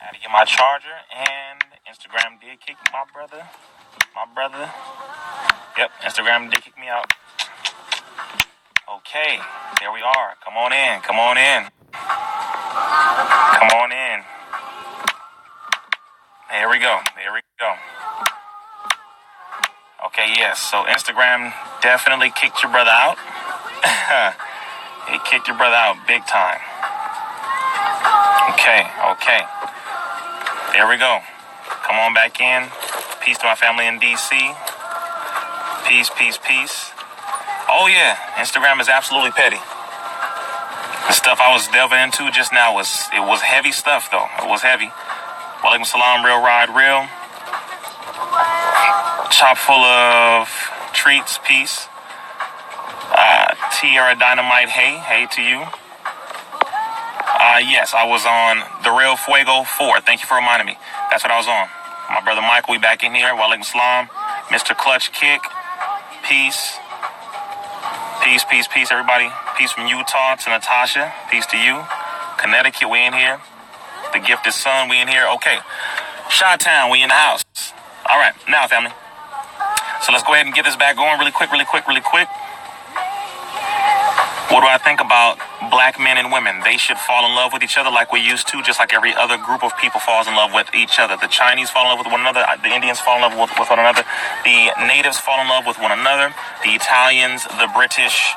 Had to get my charger, and Instagram did kick my brother. Yep, Instagram did kick me out. Okay, there we are. Come on in. There we go. Okay, yes, so Instagram definitely kicked your brother out. It kicked your brother out big time. Okay. There we go. Come on back in. Peace to my family in DC. Peace. Oh yeah, Instagram is absolutely petty. The stuff I was delving into just now was heavy stuff though. It was heavy. Walaikum salam, real ride, real. Chop full of treats, peace. Tierra Dynamite, hey to you. Yes, I was on the Real Fuego 4. Thank you for reminding me. That's what I was on. My brother Michael, we back in here. Walaikum salam. Mr. Clutch Kick. Peace, everybody. Peace from Utah to Natasha. Peace to you. Connecticut, we in here. The Gifted Son, we in here. Okay. Chi-Town, we in the house. All right, now, family. So let's go ahead and get this back going really quick. What do I think about black men and women? They should fall in love with each other like we used to, just like every other group of people falls in love with each other. The Chinese fall in love with one another. The Indians fall in love with one another. The natives fall in love with one another. The Italians, the British,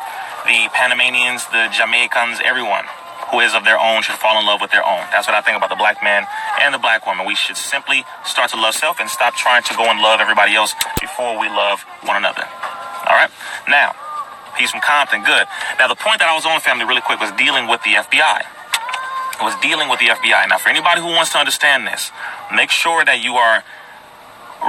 the Panamanians, the Jamaicans, everyone who is of their own should fall in love with their own. That's what I think about the black man and the black woman. We should simply start to love self and stop trying to go and love everybody else before we love one another. All right? Now, peace from Compton, good. Now, the point that I was on, family, really quick, was dealing with the FBI. Now, for anybody who wants to understand this, make sure that you are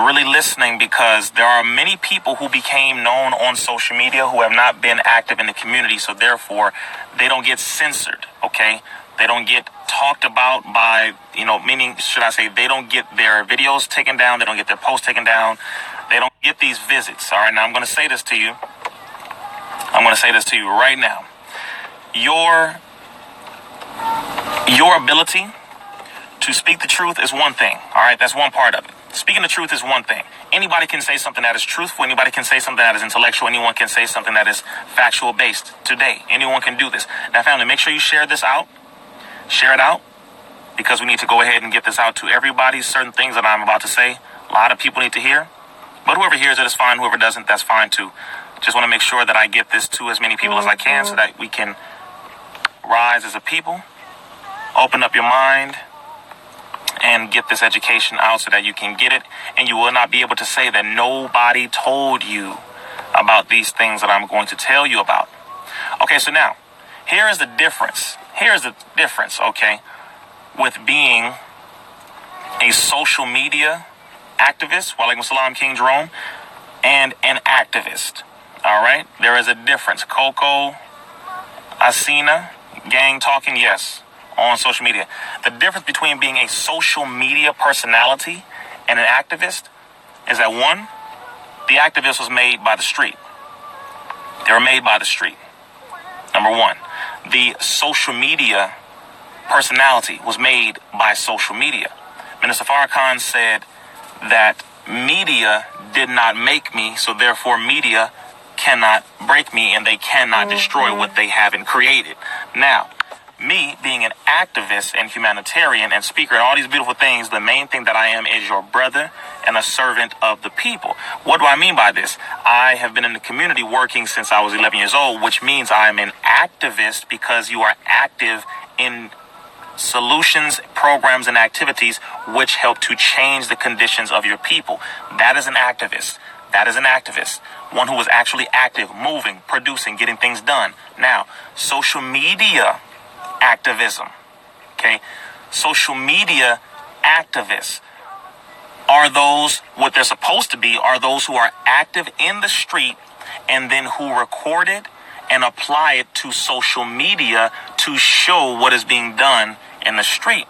really listening, because there are many people who became known on social media who have not been active in the community, so therefore they don't get censored, okay? They don't get talked about by, meaning, should I say, they don't get their videos taken down, they don't get their posts taken down, they don't get these visits, all right? Now, I'm going to say this to you right now. Your ability to speak the truth is one thing, all right? That's one part of it. Speaking the truth is one thing. Anybody can say something that is truthful. Anybody can say something that is intellectual. Anyone can say something that is factual based today. Anyone can do this. Now, family, make sure you share this out. Share it out, because we need to go ahead and get this out to everybody. Certain things that I'm about to say, a lot of people need to hear. But whoever hears it is fine. Whoever doesn't, that's fine too. Just want to make sure that I get this to as many people as I can so that we can rise as a people, open up your mind, and get this education out so that you can get it, and you will not be able to say that nobody told you about these things that I'm going to tell you about. Okay, so now, here is the difference, okay, with being a social media activist, walaikum salam, King Jerome, and an activist. All right, there is a difference. Coco, Asina, gang talking, yes, on social media. The difference between being a social media personality and an activist is that, one, the activist was made by the street. They were made by the street. Number one, the social media personality was made by social media. Minister Farrakhan said that media did not make me, so therefore media cannot break me, and they cannot destroy what they haven't created. Now, me being an activist and humanitarian and speaker and all these beautiful things, the main thing that I am is your brother and a servant of the people. What do I mean by this? I have been in the community working since I was 11 years old, which means I'm an activist because you are active in solutions, programs, and activities which help to change the conditions of your people. That is an activist. One who is actually active, moving, producing, getting things done. Now, social media activism, okay? Social media activists are those, what they're supposed to be, are those who are active in the street and then who record it and apply it to social media to show what is being done in the street,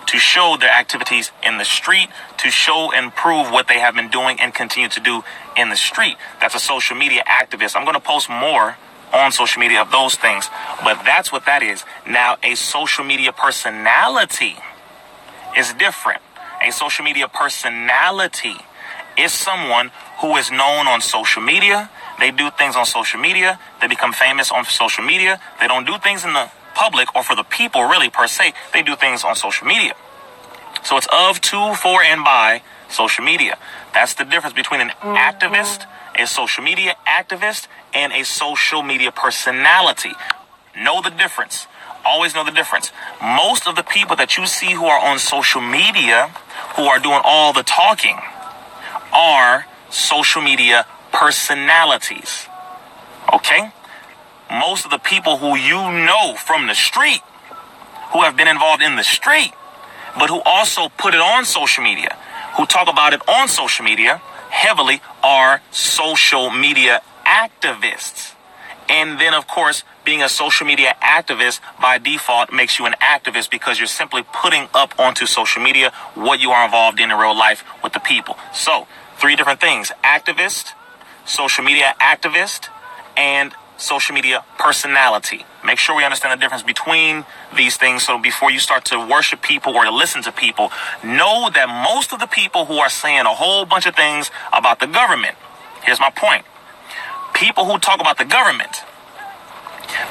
to show their activities in the street, to show and prove what they have been doing and continue to do in the street. That's a social media activist. I'm going to post more on social media of those things, but that's what that is. Now, a social media personality is different. A social media personality is someone who is known on social media. They do things on social media. They become famous on social media. They don't do things in the public or for the people really per se. They do things on social media. So it's of, to, for, and by social media. That's the difference between an activist, a social media activist, and a social media personality. Know the difference. Always know the difference. Most of the people that you see who are on social media, who are doing all the talking, are social media personalities. Okay? Most of the people who you know from the street, who have been involved in the street, but who also put it on social media, who talk about it on social media heavily, are social media activists. And then, of course, being a social media activist by default makes you an activist because you're simply putting up onto social media what you are involved in real life with the people. So, 3 different things: activist, social media activist, and social media personality. Make sure we understand the difference between these things, so before you start to worship people or to listen to people, know that most of the people who are saying a whole bunch of things about the government, here's my point: people who talk about the government,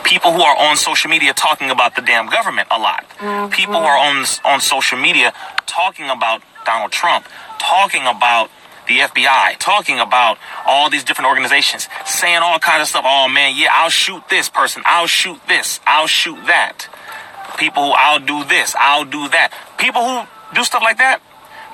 people who are on social media talking about the damn government a lot, people who are on social media talking about Donald Trump, talking about the FBI, talking about all these different organizations, saying all kinds of stuff. Oh man, yeah, I'll shoot this person, I'll shoot this, I'll shoot that. People who, I'll do this, I'll do that. People who do stuff like that,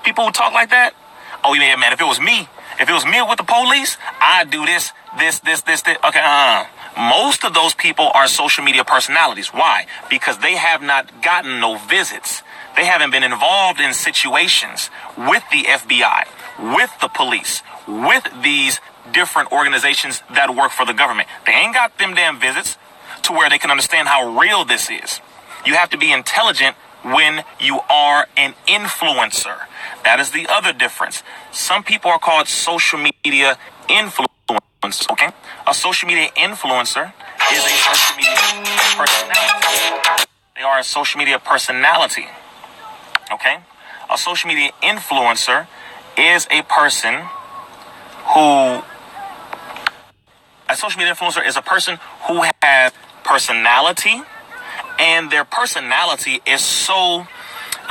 people who talk like that. Oh yeah, man, if it was me with the police, I'd do this. Okay, most of those people are social media personalities. Why? Because they have not gotten no visits. They haven't been involved in situations with the FBI, with the police, with these different organizations that work for the government. They ain't got them damn visits to where they can understand how real this is. You have to be intelligent when you are an influencer. That is the other difference. Some people are called social media influencers, okay? A social media influencer is a social media personality. They are a social media personality, okay? A social media influencer is a person who... A social media influencer is a person who has personality, and their personality is so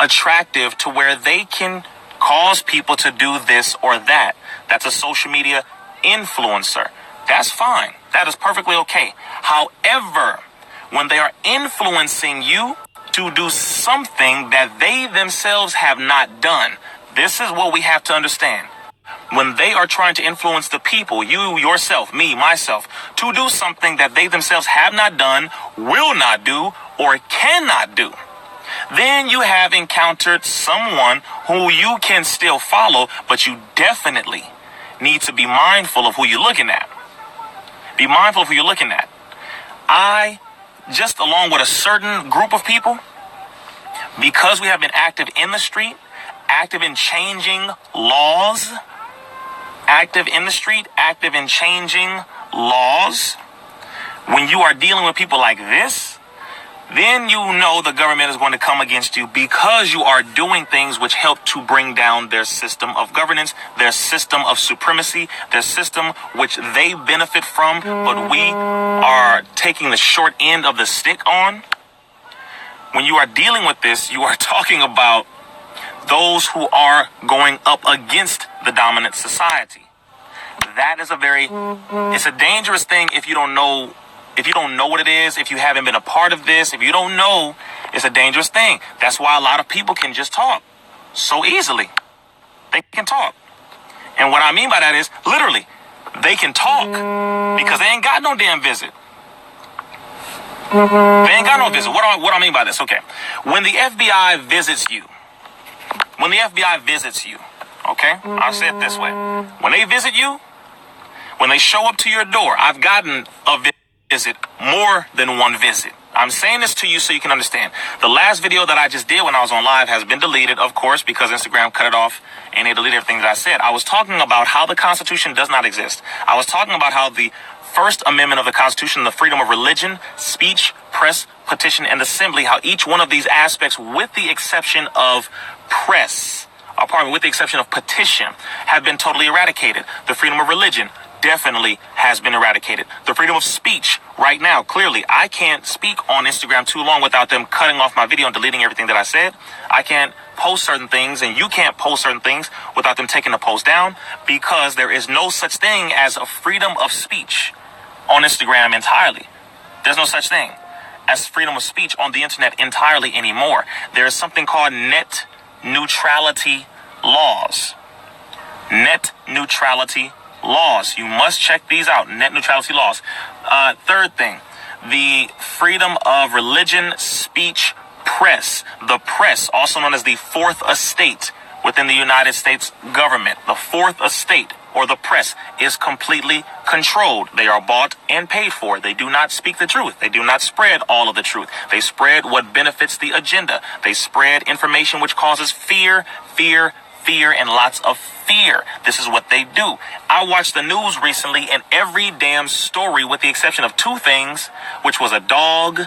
attractive to where they can cause people to do this or that. That's a social media influencer. That's fine. That is perfectly okay. However, when they are influencing you to do something that they themselves have not done, this is what we have to understand. When they are trying to influence the people, you, yourself, me, myself, to do something that they themselves have not done, will not do, or cannot do, then you have encountered someone who you can still follow, but you definitely need to be mindful of who you're looking at. Be mindful of who you're looking at. I, just along with a certain group of people, because we have been active in the street, active in changing laws, active in the street, active in changing laws, when you are dealing with people like this, then you know the government is going to come against you because you are doing things which help to bring down their system of governance, their system of supremacy, their system which they benefit from, but we are taking the short end of the stick on. When you are dealing with this, you are talking about those who are going up against the dominant society. That is it's a dangerous thing if you don't know. If you don't know what it is, if you haven't been a part of this, if you don't know, it's a dangerous thing. That's why a lot of people can just talk so easily. They can talk. And what I mean by that is, literally, they can talk because they ain't got no damn visit. They ain't got no visit. What do I mean by this? Okay. When the FBI visits you, okay? I'll say it this way. When they visit you, when they show up to your door, I've gotten a visit, more than one visit. I'm saying this to you so you can understand. The last video that I just did when I was on live has been deleted, of course, because Instagram cut it off and they deleted everything that I said. I was talking about how the Constitution does not exist. I was talking about how the First Amendment of the Constitution, the freedom of religion, speech, press, petition, and assembly, how each one of these aspects, with the exception of press, pardon me, with the exception of petition, have been totally eradicated. The freedom of religion definitely has been eradicated. The freedom of speech right now, clearly, I can't speak on Instagram too long without them cutting off my video and deleting everything that I said. I can't post certain things, and you can't post certain things without them taking the post down, because there is no such thing as a freedom of speech on Instagram entirely. There's no such thing as freedom of speech on the internet entirely anymore. There is something called net neutrality laws. Net neutrality laws. You must check these out. Net neutrality laws. Third thing, the freedom of religion, speech, press. The press, also known as the fourth estate within the United States government. The fourth estate, or the press, is completely controlled. They are bought and paid for. They do not speak the truth. They do not spread all of the truth. They spread what benefits the agenda. They spread information which causes fear, and lots of fear. This is what they do. I watched the news recently, and every damn story, with the exception of two things, which was a dog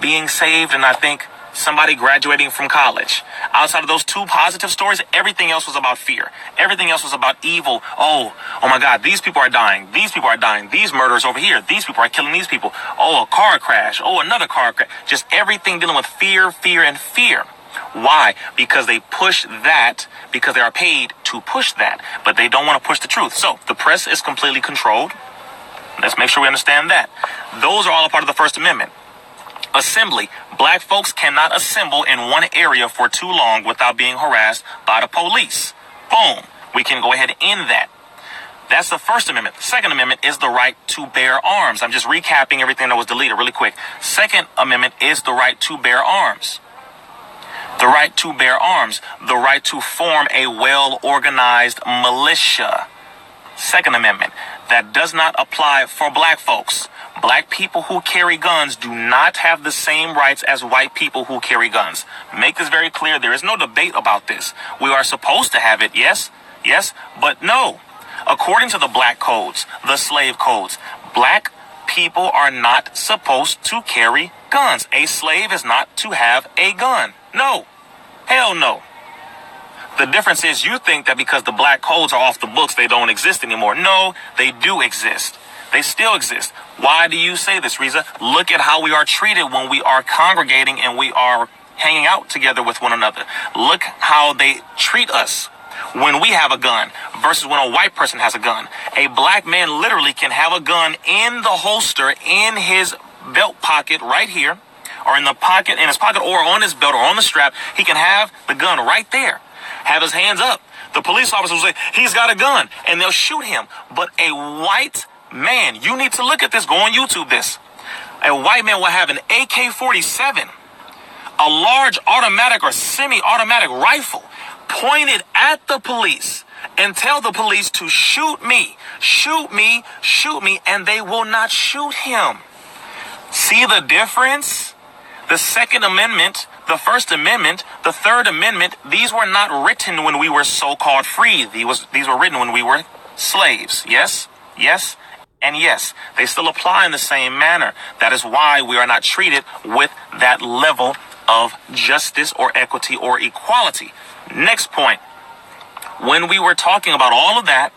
being saved and I think somebody graduating from college. Outside of those two positive stories, everything else was about fear. Everything else was about evil. Oh my God, these people are dying. These people are dying. These murders over here. These people are killing these people. Oh, a car crash. Oh, another car crash. Just everything dealing with fear, and fear. Why? Because they push that, because they are paid to push that, but they don't want to push the truth. So the press is completely controlled. Let's make sure we understand that. Those are all a part of the First Amendment. Assembly. Black folks cannot assemble in one area for too long without being harassed by the police. Boom. We can go ahead and end that. That's the First Amendment. The Second Amendment is the right to bear arms. I'm just recapping everything that was deleted really quick. Second Amendment is the right to bear arms. The right to bear arms. The right to form a well-organized militia. Second Amendment. That does not apply for black folks. Black people who carry guns do not have the same rights as white people who carry guns. Make this very clear. There is no debate about this. We are supposed to have it, yes, but no. According to the black codes, the slave codes, black people are not supposed to carry guns. A slave is not to have a gun. No. Hell no. The difference is you think that because the black codes are off the books, they don't exist anymore. No, they do exist. They still exist. Why do you say this, Rizza? Look at how we are treated when we are congregating and we are hanging out together with one another. Look how they treat us when we have a gun versus when a white person has a gun. A black man literally can have a gun in the holster in his belt pocket right here, or in his pocket, or on his belt, or on the strap. He can have the gun right there, have his hands up. The police officer will say, he's got a gun, and they'll shoot him. But a white man, you need to look at this, go on YouTube this. A white man will have an AK-47, a large automatic or semi-automatic rifle pointed at the police, and tell the police to shoot me, and they will not shoot him. See the difference? The Second Amendment, the First Amendment, the Third Amendment, these were not written when we were so-called free. These were written when we were slaves. Yes, and yes. They still apply in the same manner. That is why we are not treated with that level of justice or equity or equality. Next point. When we were talking about all of that,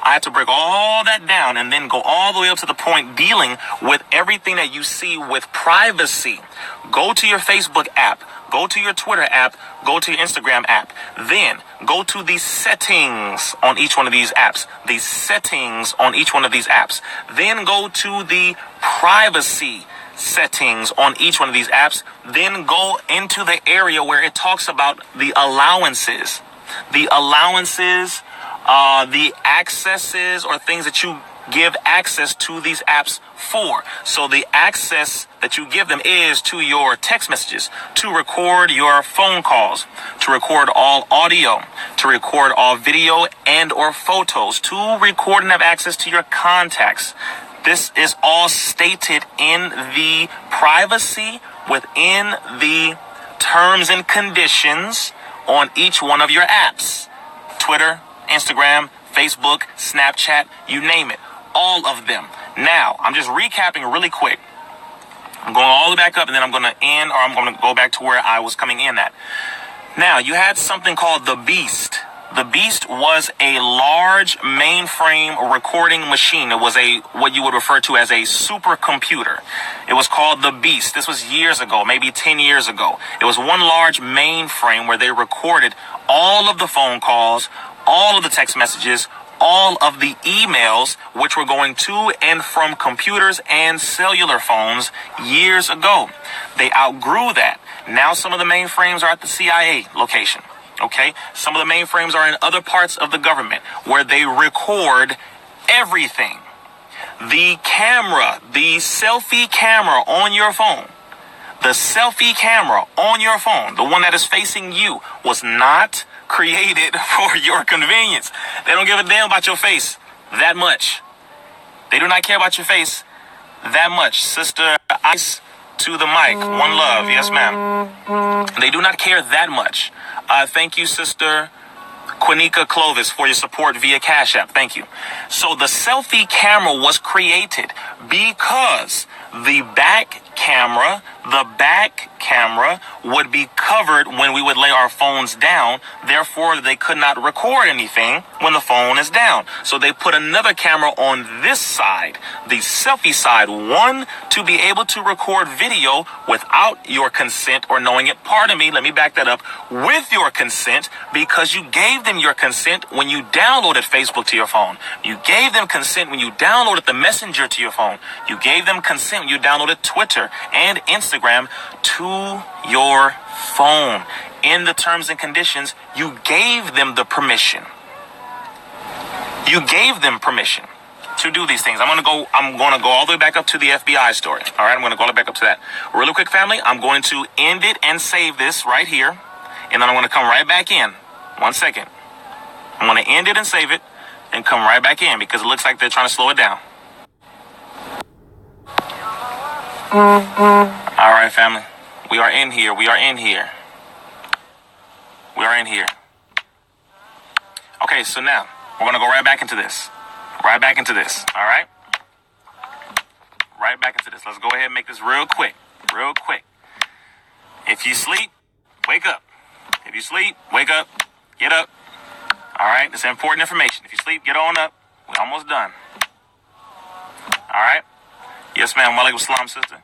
I had to break all that down and then go all the way up to the point dealing with everything that you see with privacy. Go to your Facebook app, go to your Twitter app, go to your Instagram app. Then go to the settings on each one of these apps. The settings on each one of these apps. Then go to the privacy settings on each one of these apps. Then go into the area where it talks about the allowances. The accesses or things that you give access to these apps for. So the access that you give them is to your text messages, to record your phone calls, to record all audio, to record all video and or photos, to record and have access to your contacts. This is all stated in the privacy within the terms and conditions on each one of your apps. Twitter, Instagram, Facebook, Snapchat, you name it. All of them. Now, I'm just recapping really quick. I'm going all the way back up, and then I'm going to end, or I'm going to go back to where I was coming in at. Now, you had something called the Beast. The Beast was a large mainframe recording machine. It was what you would refer to as a supercomputer. It was called the Beast. This was years ago, maybe 10 years ago. It was one large mainframe where they recorded all of the phone calls, all of the text messages, all of the emails which were going to and from computers and cellular phones years ago. They outgrew that. Now some of the mainframes are at the CIA location. Okay, some of the mainframes are in other parts of the government where they record everything. The camera, the selfie camera on your phone, the selfie camera on your phone, the one that is facing you, was not created for your convenience. They don't give a damn about your face that much. They do not care about your face that much. Sister Ice to the mic. One love. Yes, ma'am. They do not care that much. Thank you, Sister Quinika Clovis, for your support via Cash App. Thank you. So the selfie camera was created because the back camera would be covered when we would lay our phones down. Therefore, they could not record anything when the phone is down. So they put another camera on this side, the selfie side, one, to be able to record video without your consent or knowing it. Pardon me, let me back that up. With your consent, because you gave them your consent when you downloaded Facebook to your phone. You gave them consent when you downloaded the Messenger to your phone. You gave them consent when you downloaded Twitter and Instagram to your phone. In the terms and conditions, you gave them the permission. You gave them permission to do these things. I'm gonna go all the way back up to the FBI story. All right, I'm gonna go all the way back up to that. Really quick, family, I'm going to end it and save this right here. And then I'm gonna come right back in. 1 second. I'm gonna end it and save it and come right back in because it looks like they're trying to slow it down. All right, family. We are in here. Okay, so now we're going to go right back into this. All right? Right back into this. Let's go ahead and make this real quick. If you sleep, wake up. If you sleep, wake up. Get up. All right? This is important information. If you sleep, get on up. We're almost done. All right? Yes, ma'am. Walaikum salam, sister.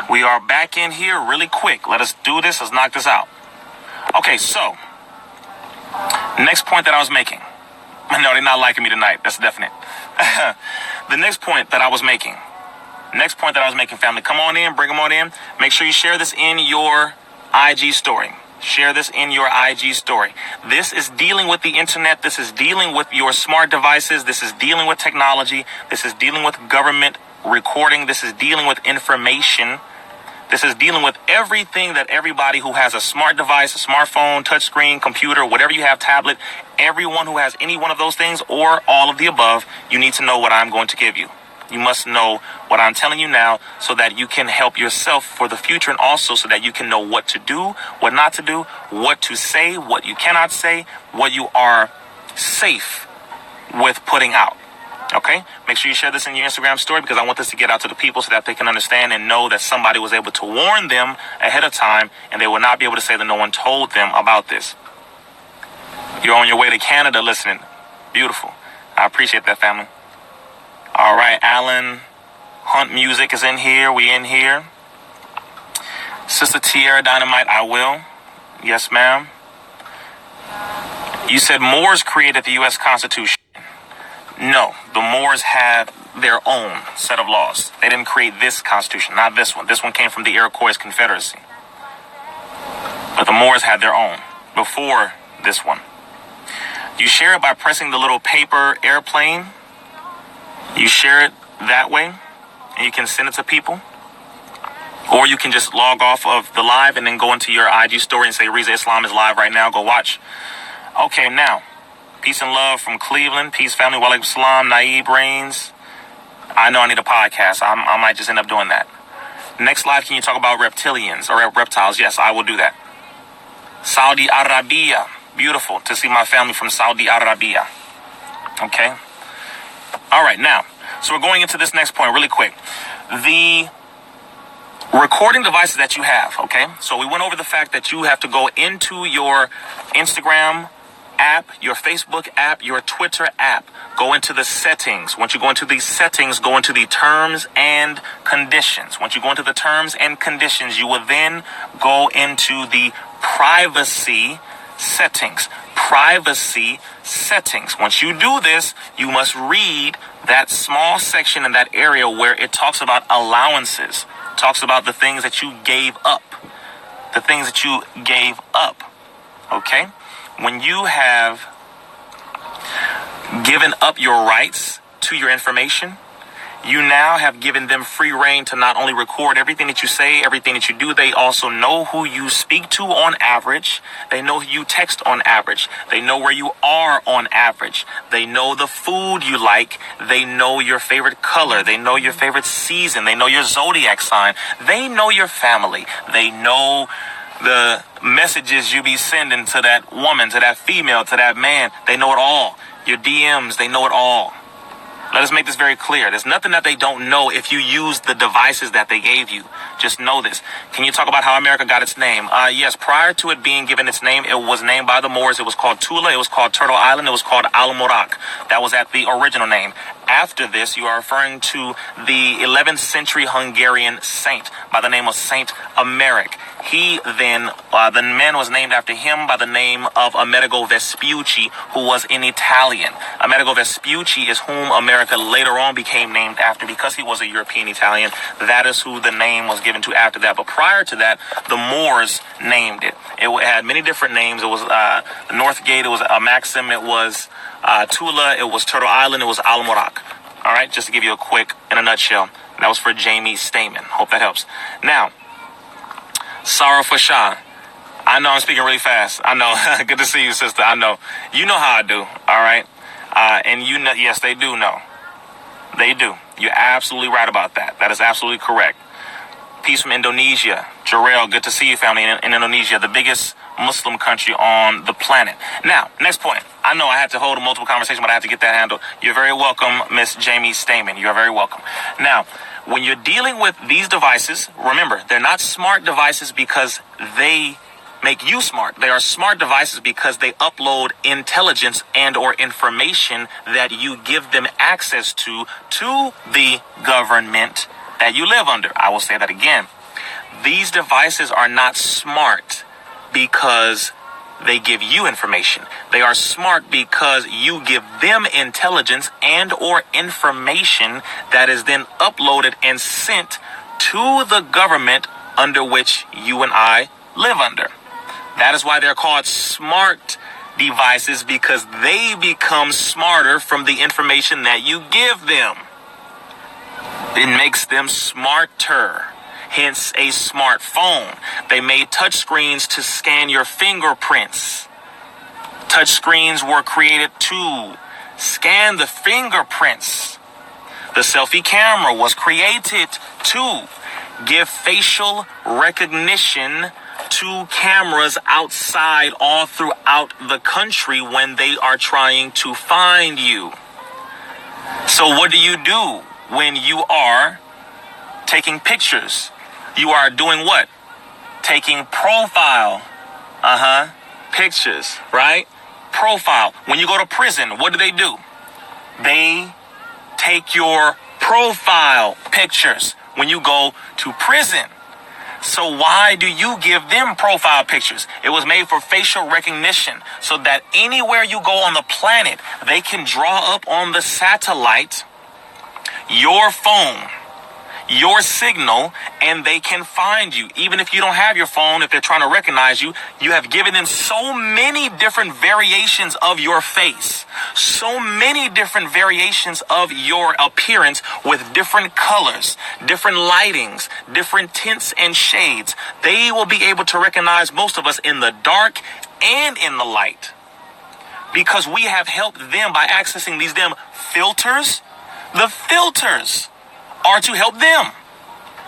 We are back in here really quick. Let us do this. Let's knock this out. Okay, so next point that I was making. No, they're not liking me tonight. That's definite. The next point that I was making, family. Come on in. Bring them on in. Make sure you share this in your IG story. This is dealing with the internet. This is dealing with your smart devices. This is dealing with technology. This is dealing with government recording. This is dealing with information. This is dealing with everything that everybody who has a smart device, a smartphone, touchscreen, computer, whatever you have, tablet, everyone who has any one of those things or all of the above, you need to know what I'm going to give you. You must know what I'm telling you now so that you can help yourself for the future, and also so that you can know what to do, what not to do, what to say, what you cannot say, what you are safe with putting out. Okay? Make sure you share this in your Instagram story because I want this to get out to the people so that they can understand and know that somebody was able to warn them ahead of time, and they will not be able to say that no one told them about this. You're on your way to Canada listening. Beautiful. I appreciate that, family. All right, Alan Hunt Music is in here. We in here. Sister Tierra Dynamite, I will. Yes, ma'am. You said Moors created the U.S. Constitution. No, the Moors had their own set of laws. They didn't create this Constitution, not this one. This one came from the Iroquois Confederacy. But the Moors had their own before this one. You share it by pressing the little paper airplane. You share it that way, and you can send it to people. Or you can just log off of the live and then go into your IG story and say, Rizza Islam is live right now. Go watch. Okay, now. Peace and love from Cleveland. Peace, family. Walaikum salam. Naib Reigns. I know I need a podcast. I might just end up doing that. Next live, can you talk about reptilians or reptiles? Yes, I will do that. Saudi Arabia. Beautiful to see my family from Saudi Arabia. Okay. All right, now. So we're going into this next point really quick. The recording devices that you have, okay? So we went over the fact that you have to go into your Instagram app, your Facebook app, your Twitter app. Go into the settings. Once you go into these settings, go into the terms and conditions. Once you go into the terms and conditions, you will then go into the privacy settings. Privacy settings. Once you do this, you must read that small section in that area where it talks about allowances. It talks about the things that you gave up. The things that you gave up. Okay? When you have given up your rights to your information, you now have given them free reign to not only record everything that you say, everything that you do. They also know who you speak to on average. They know who you text on average. They know where you are on average. They know the food you like. They know your favorite color. They know your favorite season. They know your zodiac sign. They know your family. They know the messages you be sending to that woman, to that female, to that man. They know it all. Your DMs, they know it all. Let us make this very clear. There's nothing that they don't know if you use the devices that they gave you. Just know this. Can you talk about how America got its name? Yes, prior to it being given its name, it was named by the Moors. It was called Tula. It was called Turtle Island. It was called Al-Morak. That was at the original name. After this, you are referring to the 11th century Hungarian saint by the name of Saint Emeric. He then, the man was named after him by the name of Amerigo Vespucci, who was an Italian. Amerigo Vespucci is whom America later on became named after because he was a European Italian. That is who the name was given to after that. But prior to that, the Moors named it. It had many different names. It was the North Gate. It was Maxim. It was Tula. It was Turtle Island. It was Al-Morak. All right, just to give you a quick, in a nutshell. That was for Jamie Stamen. Hope that helps. Now, Sarah Fashan. I know I'm speaking really fast. I know. Good to see you, sister. I know. You know how I do. All right. And you know, yes, they do know. They do. You're absolutely right about that. That is absolutely correct. Peace from Indonesia. Jarrell, good to see you, family, in Indonesia, the biggest Muslim country on the planet. Now, next point. I know I had to hold a multiple conversation, but I have to get that handled. You're very welcome, Miss Jamie Stamen. You're very welcome. Now, when you're dealing with these devices, remember, they're not smart devices because they make you smart. They are smart devices because they upload intelligence and or information that you give them access to the government that you live under. I will say that again. These devices are not smart because they give you information. They are smart because you give them intelligence and or information that is then uploaded and sent to the government under which you and I live under. That is why they're called smart devices, because they become smarter from the information that you give them. It makes them smarter. Hence a smartphone. They made touchscreens to scan your fingerprints. Touchscreens were created to scan the fingerprints. The selfie camera was created to give facial recognition to cameras outside all throughout the country when they are trying to find you. So what do you do when you are taking pictures? You are doing what? Taking profile. Pictures, right? Profile. When you go to prison, what do? They take your profile pictures when you go to prison. So why do you give them profile pictures? It was made for facial recognition so that anywhere you go on the planet, they can draw up on the satellite your phone, your signal, and they can find you. Even if you don't have your phone, if they're trying to recognize you, you have given them so many different variations of your face, so many different variations of your appearance with different colors, different lightings, different tints and shades. They will be able to recognize most of us in the dark and in the light, because we have helped them by accessing these filters. The filters are to help them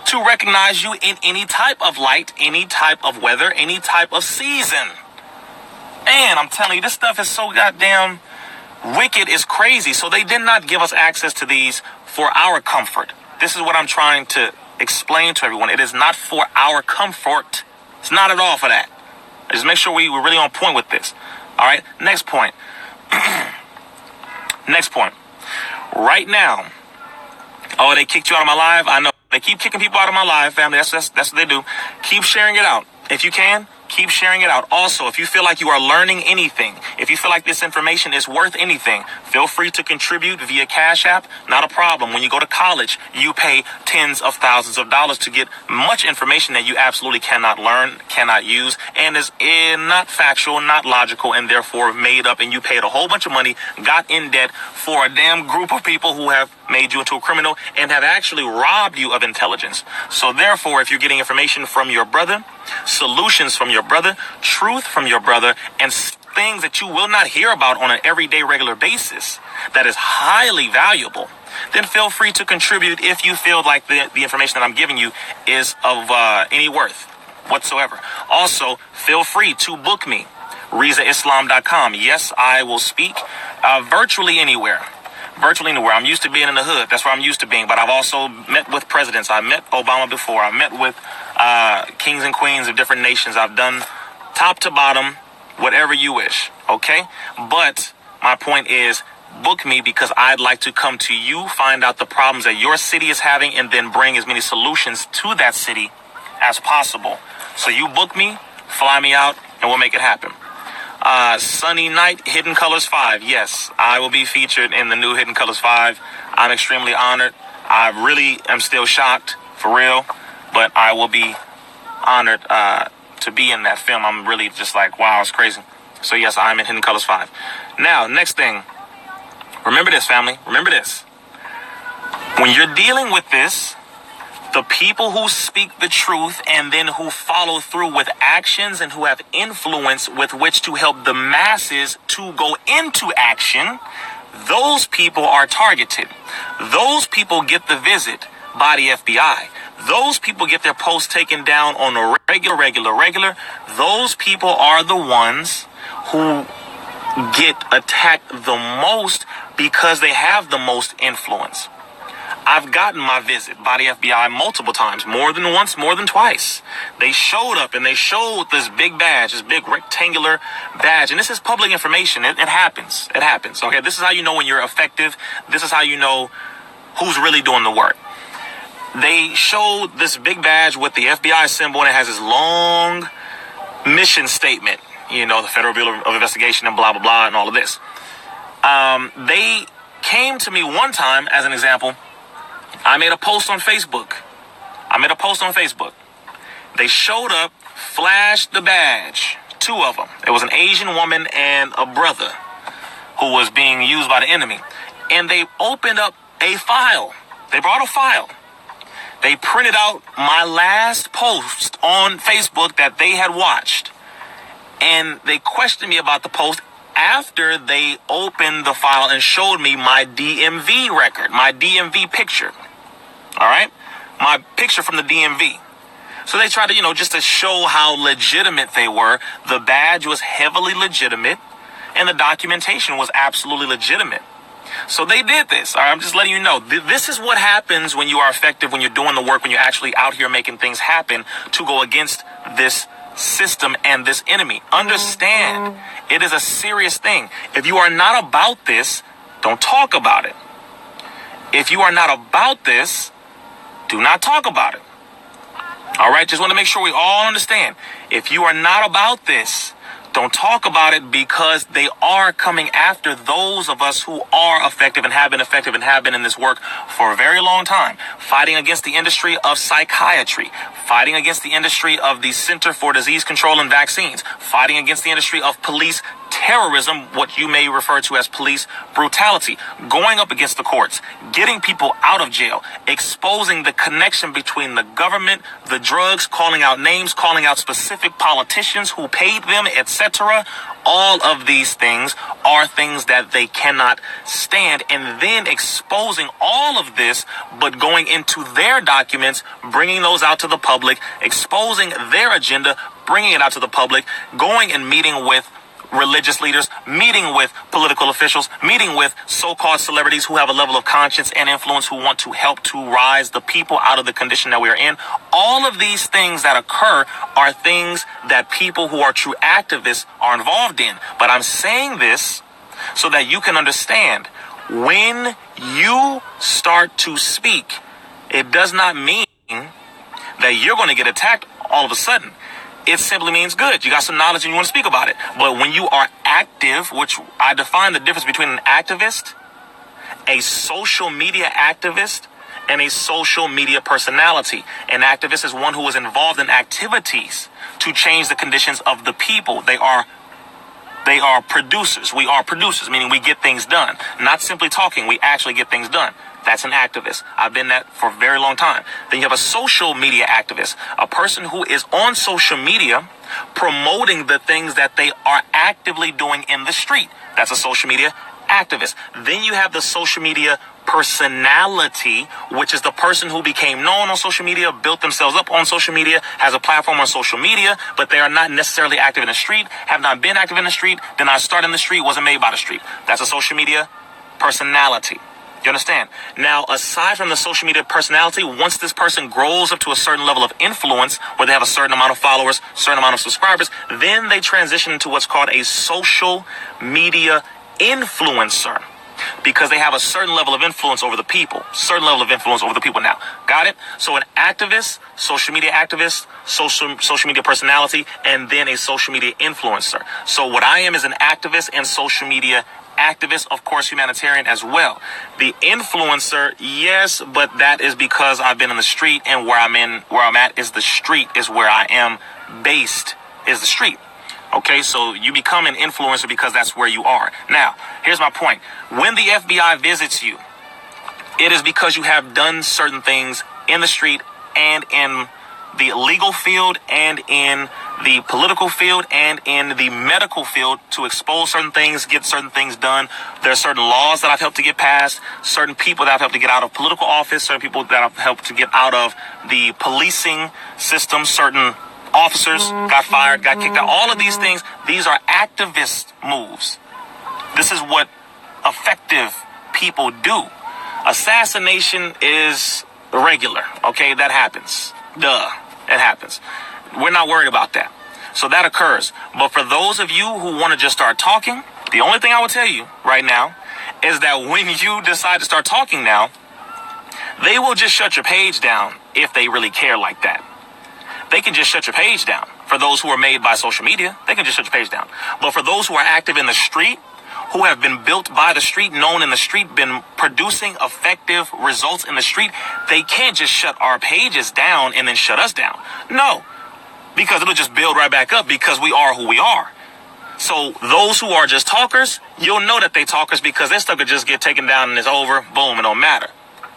to recognize you in any type of light, any type of weather, any type of season. And I'm telling you, this stuff is so goddamn wicked, it's crazy. So they did not give us access to these for our comfort. This is what I'm trying to explain to everyone. It is not for our comfort. It's not at all for that. Just make sure we're really on point with this. All right. Next point. Next point. Right now. Oh, they kicked you out of my live. I know they keep kicking people out of my live, family. That's what they do. Keep sharing it out if you can. Keep sharing it out. Also, if you feel like you are learning anything, if you feel like this information is worth anything, feel free to contribute via Cash App. Not a problem. When you go to college, you pay tens of thousands of dollars to get much information that you absolutely cannot learn, cannot use, and is not factual, not logical, and therefore made up. And you paid a whole bunch of money, got in debt for a damn group of people who have made you into a criminal and have actually robbed you of intelligence. So therefore, if you're getting information from your brother, solutions from your brother, truth from your brother, and things that you will not hear about on an everyday regular basis that is highly valuable, then feel free to contribute if you feel like the information that I'm giving you is of any worth whatsoever. Also, feel free to book me, RizzaIslam.com. Yes, I will speak virtually anywhere. Virtually anywhere. I'm used to being in the hood. That's where I'm used to being. But I've also met with presidents. I met Obama before. I met with kings and queens of different nations. I've done top to bottom, whatever you wish. Okay? But my point is, book me because I'd like to come to you, find out the problems that your city is having, and then bring as many solutions to that city as possible. So you book me, fly me out, and we'll make it happen. Sunny night, Hidden Colors 5. Yes, I will be featured in the new Hidden Colors 5. I'm extremely honored. I really am still shocked, for real, but I will be honored to be in that film. I'm really just like, wow, it's crazy. So yes, I'm in Hidden Colors 5. Now, next thing. Remember this, family. Remember this. When you're dealing with this, the people who speak the truth and then who follow through with actions and who have influence with which to help the masses to go into action, those people are targeted. Those people get the visit by the FBI. Those people get their posts taken down on a regular. Those people are the ones who get attacked the most because they have the most influence. I've gotten my visit by the FBI multiple times, more than once, more than twice. They showed up and they showed this big badge, this big rectangular badge. And this is public information. It happens. It happens. Okay, this is how you know when you're effective. This is how you know who's really doing the work. They showed this big badge with the FBI symbol, and it has this long mission statement. You know, the Federal Bureau of Investigation and blah, blah, blah, and all of this. They came to me one time, as an example. I made a post on Facebook. They showed up, flashed the badge, 2 of them. It was an Asian woman and a brother who was being used by the enemy. And they opened up a file. They brought a file. They printed out my last post on Facebook that they had watched. And they questioned me about the post after they opened the file and showed me my DMV record, my DMV picture. All right? My picture from the DMV. So they tried to, just to show how legitimate they were. The badge was heavily legitimate and the documentation was absolutely legitimate. So they did this. All right, I'm just letting you know. This is what happens when you are effective, when you're doing the work, when you're actually out here making things happen to go against this system and this enemy. Understand, it is a serious thing. If you are not about this, don't talk about it. If you are not about this, do not talk about it. All right, just want to make sure we all understand. If you are not about this, don't talk about it, because they are coming after those of us who are effective and have been in this work for a very long time, fighting against the industry of psychiatry, fighting against the industry of the Center for Disease Control and Vaccines, fighting against the industry of police terrorism, what you may refer to as police brutality, going up against the courts, getting people out of jail, exposing the connection between the government, the drugs, calling out names, calling out specific politicians who paid them, etc. All of these things are things that they cannot stand. And then exposing all of this, but going into their documents, bringing those out to the public, exposing their agenda, bringing it out to the public, going and meeting with religious leaders, meeting with political officials, meeting with so-called celebrities who have a level of conscience and influence who want to help to rise the people out of the condition that we are in. All of these things that occur are things that people who are true activists are involved in. But I'm saying this so that you can understand, when you start to speak, it does not mean that you're going to get attacked all of a sudden. It simply means good. You got some knowledge and you want to speak about it. But when you are active, which I define the difference between an activist, a social media activist, and a social media personality. An activist is one who is involved in activities to change the conditions of the people. They are producers. We are producers, meaning we get things done. Not simply talking, we actually get things done. That's an activist. I've been that for a very long time. Then you have a social media activist, a person who is on social media promoting the things that they are actively doing in the street. That's a social media activist. Then you have the social media personality, which is the person who became known on social media, built themselves up on social media, has a platform on social media, but they are not necessarily active in the street, have not been active in the street, did not start in the street, wasn't made by the street. That's a social media personality. You understand? Now, aside from the social media personality, once this person grows up to a certain level of influence, where they have a certain amount of followers, certain amount of subscribers, then they transition into what's called a social media influencer, because they have a certain level of influence over the people, now. Got it? So an activist, social media activist, social media personality, and then a social media influencer. So what I am is an activist and social media activist, of course, humanitarian as well. The influencer, yes, but that is because I've been in the street, and where I'm at is the street, is where I am based, is the street. Okay, so you become an influencer because that's where you are. Now, here's my point. When the FBI visits you, it is because you have done certain things in the street and in the legal field and in the political field and in the medical field to expose certain things, get certain things done. There are certain laws that I've helped to get passed, certain people that I've helped to get out of political office, certain people that I've helped to get out of the policing system, certain officers got fired, got kicked out. All of these things, these are activist moves. This is what effective people do. Assassination is regular. Okay, that happens. Duh, it happens. We're not worried about that. So that occurs. But for those of you who want to just start talking, the only thing I will tell you right now is that when you decide to start talking now, they will just shut your page down if they really care like that. They can just shut your page down. For those who are made by social media, they can just shut your page down. But for those who are active in the street, who have been built by the street, known in the street, been producing effective results in the street, they can't just shut our pages down and then shut us down. No, because it'll just build right back up, because we are who we are. So those who are just talkers, you'll know that they talkers because their stuff could just get taken down and it's over. Boom, it don't matter.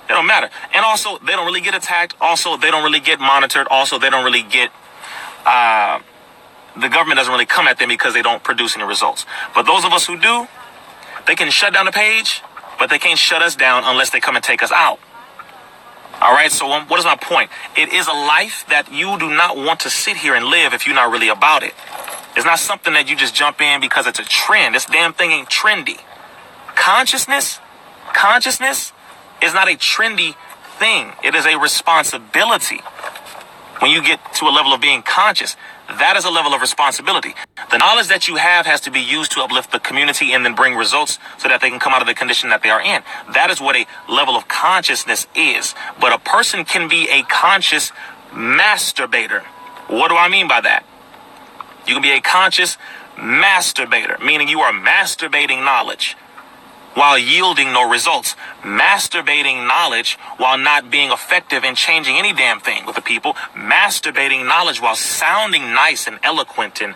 It don't matter. And also, they don't really get attacked. Also, they don't really get monitored. Also, they don't really get, the government doesn't really come at them because they don't produce any results. But those of us who do, they can shut down the page, but they can't shut us down unless they come and take us out. All right, so what is my point? It is a life that you do not want to sit here and live if you're not really about it. It's not something that you just jump in because it's a trend. This damn thing ain't trendy. Consciousness is not a trendy thing. It is a responsibility. When you get to a level of being conscious, that is a level of responsibility. The knowledge that you have has to be used to uplift the community and then bring results so that they can come out of the condition that they are in. That is what a level of consciousness is. But a person can be a conscious masturbator. What do I mean by that? You can be a conscious masturbator, meaning you are masturbating knowledge while yielding no results. Masturbating knowledge while not being effective in changing any damn thing with the people. Masturbating knowledge while sounding nice and eloquent and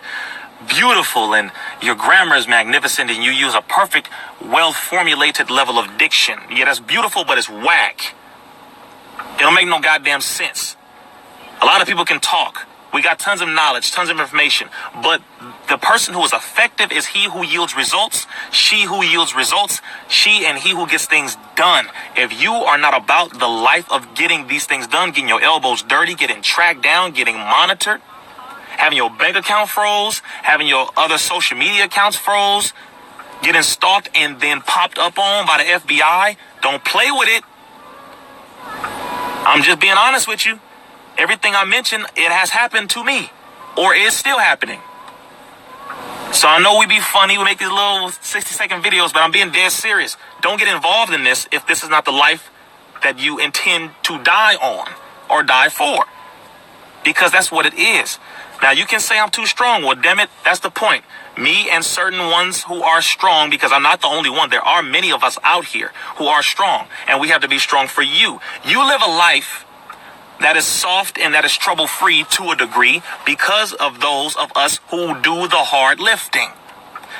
beautiful, and your grammar is magnificent, and you use a perfect, well-formulated level of diction. Yeah, that's beautiful, but it's whack. It don't make no goddamn sense. A lot of people can talk. We got tons of knowledge, tons of information, but the person who is effective is he who yields results, she who yields results, she and he who gets things done. If you are not about the life of getting these things done, getting your elbows dirty, getting tracked down, getting monitored, having your bank account froze, having your other social media accounts froze, getting stalked and then popped up on by the FBI. Don't play with it. I'm just being honest with you. Everything I mentioned, it has happened to me or is still happening. So I know we be funny, we make these little 60-second videos, but I'm being dead serious. Don't get involved in this if this is not the life that you intend to die on or die for. Because that's what it is. Now, you can say I'm too strong. Well, damn it, that's the point. Me and certain ones who are strong, because I'm not the only one. There are many of us out here who are strong, and we have to be strong for you. You live a life that is soft and that is trouble-free to a degree because of those of us who do the hard lifting.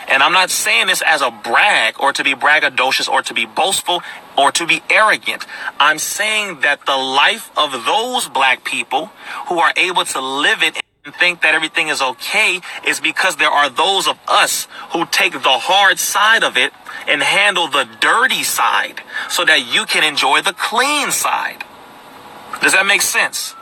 And I'm not saying this as a brag or to be braggadocious or to be boastful or to be arrogant. I'm saying that the life of those black people who are able to live it and think that everything is okay is because there are those of us who take the hard side of it and handle the dirty side so that you can enjoy the clean side. Does that make sense?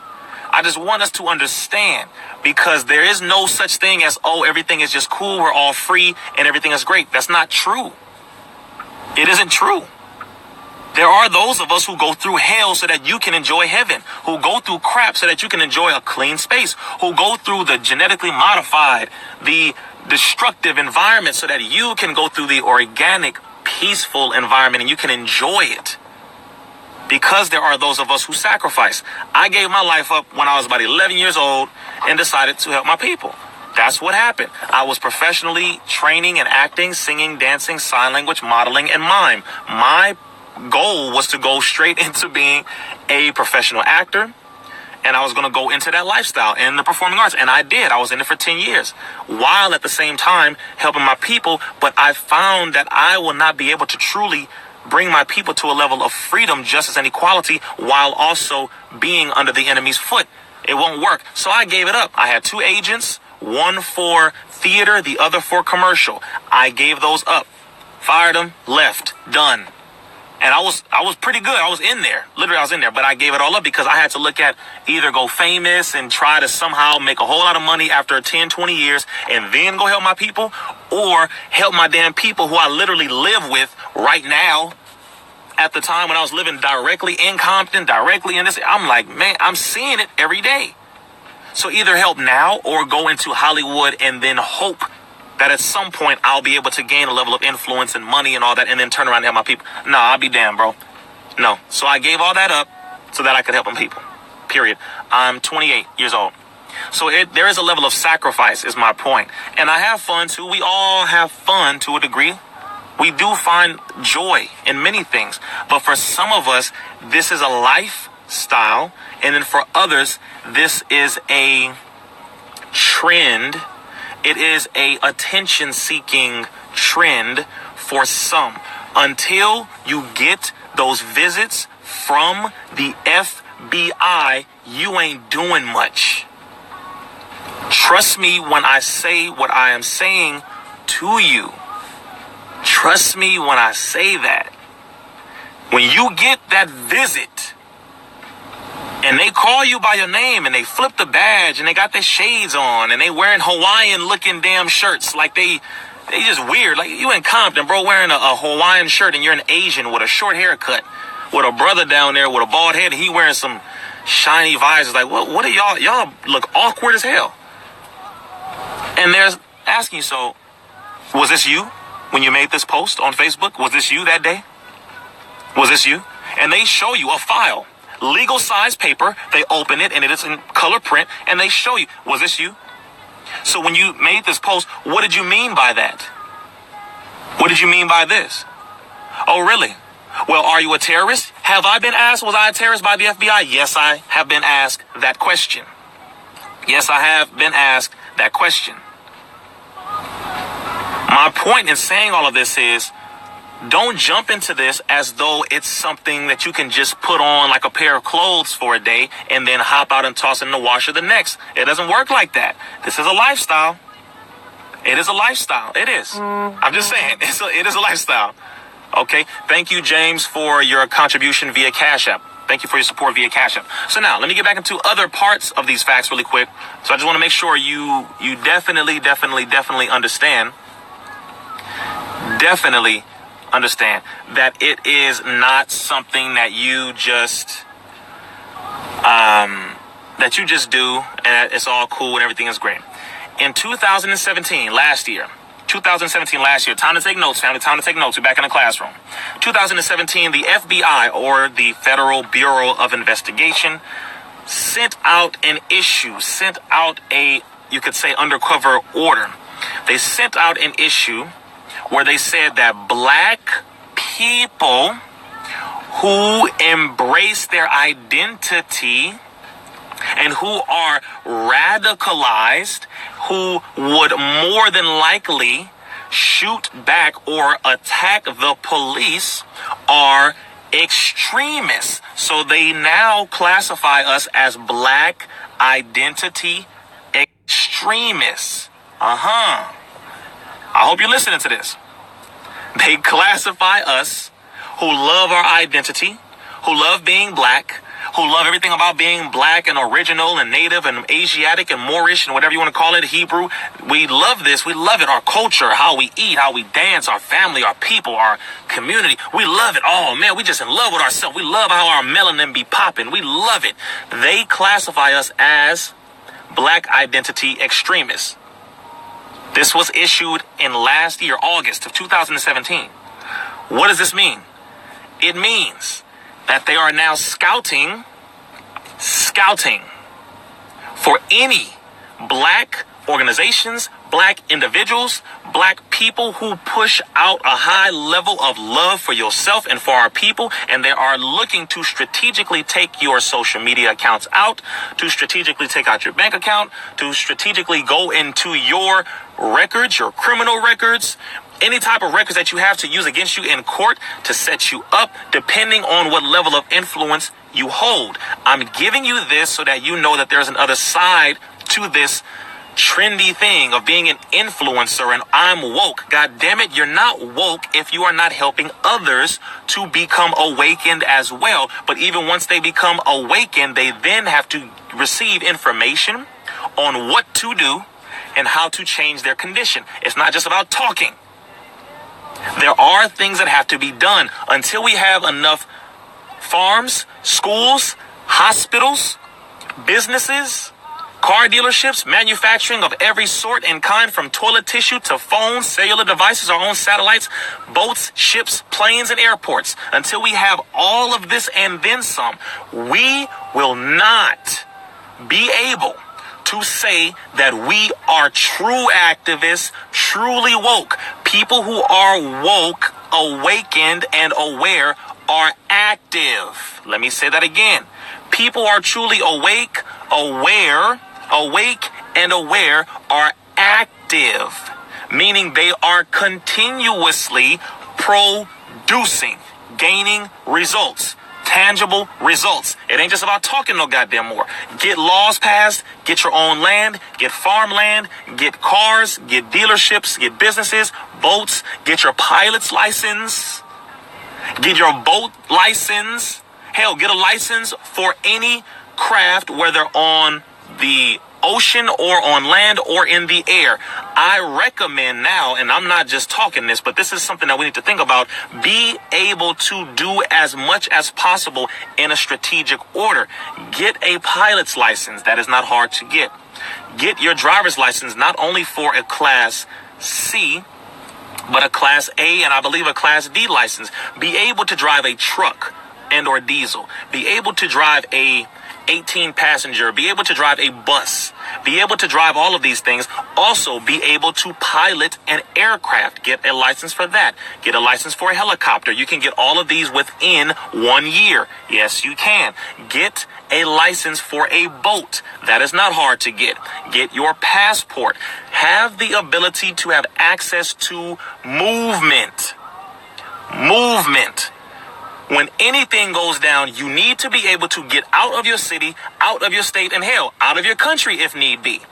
I just want us to understand, because there is no such thing as, oh, everything is just cool, we're all free, and everything is great. That's not true. It isn't true. There are those of us who go through hell so that you can enjoy heaven, who go through crap so that you can enjoy a clean space, who go through the genetically modified, the destructive environment so that you can go through the organic, peaceful environment and you can enjoy it. Because there are those of us who sacrifice. I gave my life up when I was about 11 years old and decided to help my people. That's what happened. I was professionally training and acting, singing, dancing, sign language, modeling, and mime. My goal was to go straight into being a professional actor, and I was going to go into that lifestyle in the performing arts. And I did. I was in it for 10 years, while at the same time helping my people. But I found that I will not be able to truly bring my people to a level of freedom, justice, and equality while also being under the enemy's foot. It won't work. So I gave it up. I had 2 agents, one for theater, the other for commercial. I gave those up, fired them, left, done. And I was pretty good. I was in there. Literally, I was in there. But I gave it all up because I had to look at either go famous and try to somehow make a whole lot of money after 10, 20 years and then go help my people, or help my damn people who I literally live with right now. At the time when I was living directly in Compton, directly in this, I'm like, man, I'm seeing it every day. So either help now or go into Hollywood and then hope that at some point I'll be able to gain a level of influence and money and all that, and then turn around and help my people. No, I'll be damned, bro. No. So I gave all that up so that I could help them people. Period. I'm 28 years old. So there is a level of sacrifice, is my point. And I have fun too. We all have fun to a degree. We do find joy in many things. But for some of us, this is a lifestyle. And then for others, this is a trend. It is a attention-seeking trend for some. Until you get those visits from the FBI, you ain't doing much. Trust me when I say what I am saying to you. Trust me when I say that. When you get that visit and they call you by your name and they flip the badge and they got their shades on and they wearing Hawaiian looking damn shirts, like they just weird. Like you in Compton, bro, wearing a Hawaiian shirt and you're an Asian with a short haircut, with a brother down there with a bald head and he wearing some shiny visors. Like what are y'all look awkward as hell. And they're asking you, so was this you when you made this post on Facebook? Was this you that day? Was this you? And they show you a file, legal size paper. They open it and it is in color print and they show you, was this you? So when you made this post, what did you mean by that? What did you mean by this? Oh, really? Well, are you a terrorist? Have I been asked, was I a terrorist by the FBI? Yes, I have been asked that question. Yes, I have been asked that question. My point in saying all of this is, don't jump into this as though it's something that you can just put on like a pair of clothes for a day and then hop out and toss in the washer the next. It doesn't work like that. This is a lifestyle. It is a lifestyle. It is. I'm just saying, it is a lifestyle. Okay. Thank you, James, for your contribution via Cash App. Thank you for your support via Cash App. So now, let me get back into other parts of these facts really quick. So I just want to make sure you definitely understand. Definitely understand that it is not something that you just do and it's all cool and everything is great. In 2017, last year, time to take notes, family, time to take notes. We're back in the classroom. 2017, the FBI, or the Federal Bureau of Investigation, sent out a, you could say, undercover order. They sent out an issue where they said that black people who embrace their identity and who are radicalized, who would more than likely shoot back or attack the police, are extremists. So they now classify us as black identity extremists. I hope you're listening to this. They classify us who love our identity, who love being black, who love everything about being black and original and native and Asiatic and Moorish and whatever you want to call it, Hebrew. We love this. We love it. Our culture, how we eat, how we dance, our family, our people, our community. We love it. Oh, man, we just in love with ourselves. We love how our melanin be popping. We love it. They classify us as black identity extremists. This was issued in last year, August of 2017. What does this mean? It means that they are now scouting for any black organizations, black individuals, black people who push out a high level of love for yourself and for our people. And they are looking to strategically take your social media accounts out, to strategically take out your bank account, to strategically go into your records, your criminal records, any type of records that you have to use against you in court to set you up, depending on what level of influence you hold. I'm giving you this so that you know that there's another side to this trendy thing of being an influencer and I'm woke. God damn it, you're not woke if you are not helping others to become awakened as well. But even once they become awakened, they then have to receive information on what to do and how to change their condition. It's not just about talking. There are things that have to be done. Until we have enough farms, schools, hospitals, businesses, car dealerships, manufacturing of every sort and kind, from toilet tissue to phones, cellular devices, our own satellites, boats, ships, planes, and airports. Until we have all of this and then some, we will not be able to say that we are true activists, truly woke. People who are woke, awakened, and aware are active. Let me say that again. People are truly awake, and aware are active, meaning they are continuously producing, gaining results. Tangible results. It ain't just about talking no goddamn more. Get laws passed, get your own land, get farmland, get cars, get dealerships, get businesses, boats, get your pilot's license, get your boat license. Hell, get a license for any craft, whether on the ocean or on land or in the air. I recommend now, and I'm not just talking this, but this is something that we need to think about, be able to do as much as possible in a strategic order. Get a pilot's license. That is not hard to get. Get your driver's license, not only for a Class C, but a Class A and I believe a Class D license. Be able to drive a truck and or diesel. Be able to drive a 18 passenger, be able to drive a bus, be able to drive all of these things. Also be able to pilot an aircraft. Get a license for that. Get a license for a helicopter. You can get all of these within 1 year. Yes, you can. Get a license for a boat. That is not hard to get. Get your passport. Have the ability to have access to movement. When anything goes down, you need to be able to get out of your city, out of your state, and hell, out of your country if need be.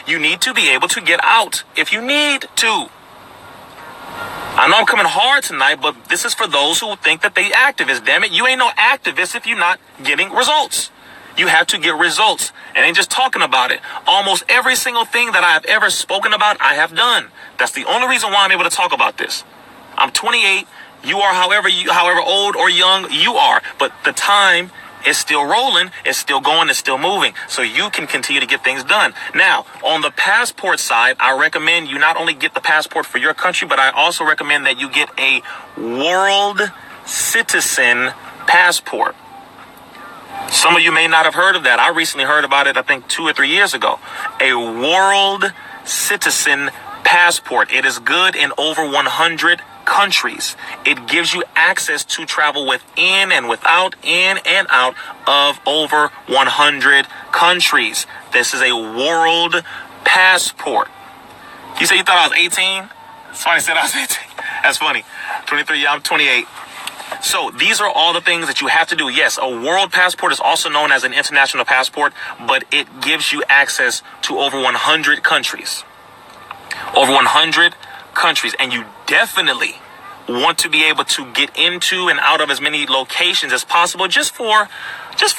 You need to be able to get out if you need to. I know I'm coming hard tonight, but this is for those who think that they activists. Damn it, you ain't no activist if you're not getting results. You have to get results. And ain't just talking about it. Almost every single thing that I have ever spoken about, I have done. That's the only reason why I'm able to talk about this. I'm 28. You are however old or young you are. But the time is still rolling, it's still going, it's still moving. So you can continue to get things done. Now, on the passport side, I recommend you not only get the passport for your country, but I also recommend that you get a world citizen passport. Some of you may not have heard of that. I recently heard about it, I think 2 or 3 years ago. A world citizen passport. It is good in over 100 countries. It gives you access to travel within and without, in and out of over 100 countries. This is a world passport. You say you thought I was 18? Somebody said I was 18. That's funny. 23, yeah, I'm 28. So these are all the things that you have to do. Yes, a world passport is also known as an international passport, but it gives you access to over 100 countries. Over 100 countries. And you definitely want to be able to get into and out of as many locations as possible just for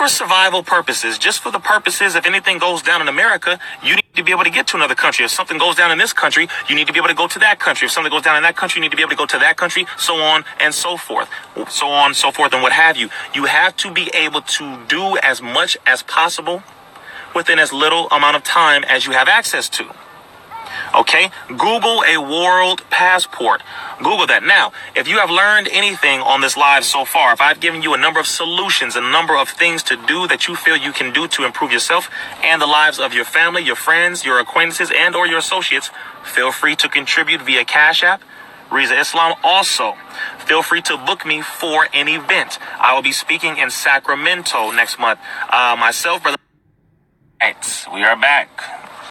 survival purposes, just for the purposes if anything goes down in America, you need to be able to get to another country. If something goes down in this country, you need to be able to go to that country. If something goes down in that country, you need to be able to go to that country, so on and so forth. So on and so forth and what have you. You have to be able to do as much as possible within as little amount of time as you have access to. Okay, Google a world passport. Google that. Now, if you have learned anything on this live so far, if I've given you a number of solutions, a number of things to do that you feel you can do to improve yourself and the lives of your family, your friends, your acquaintances, and or your associates, feel free to contribute via Cash App, Rizza Islam. Also, feel free to book me for an event. I will be speaking in Sacramento next month. Myself, brother. Right, we are back.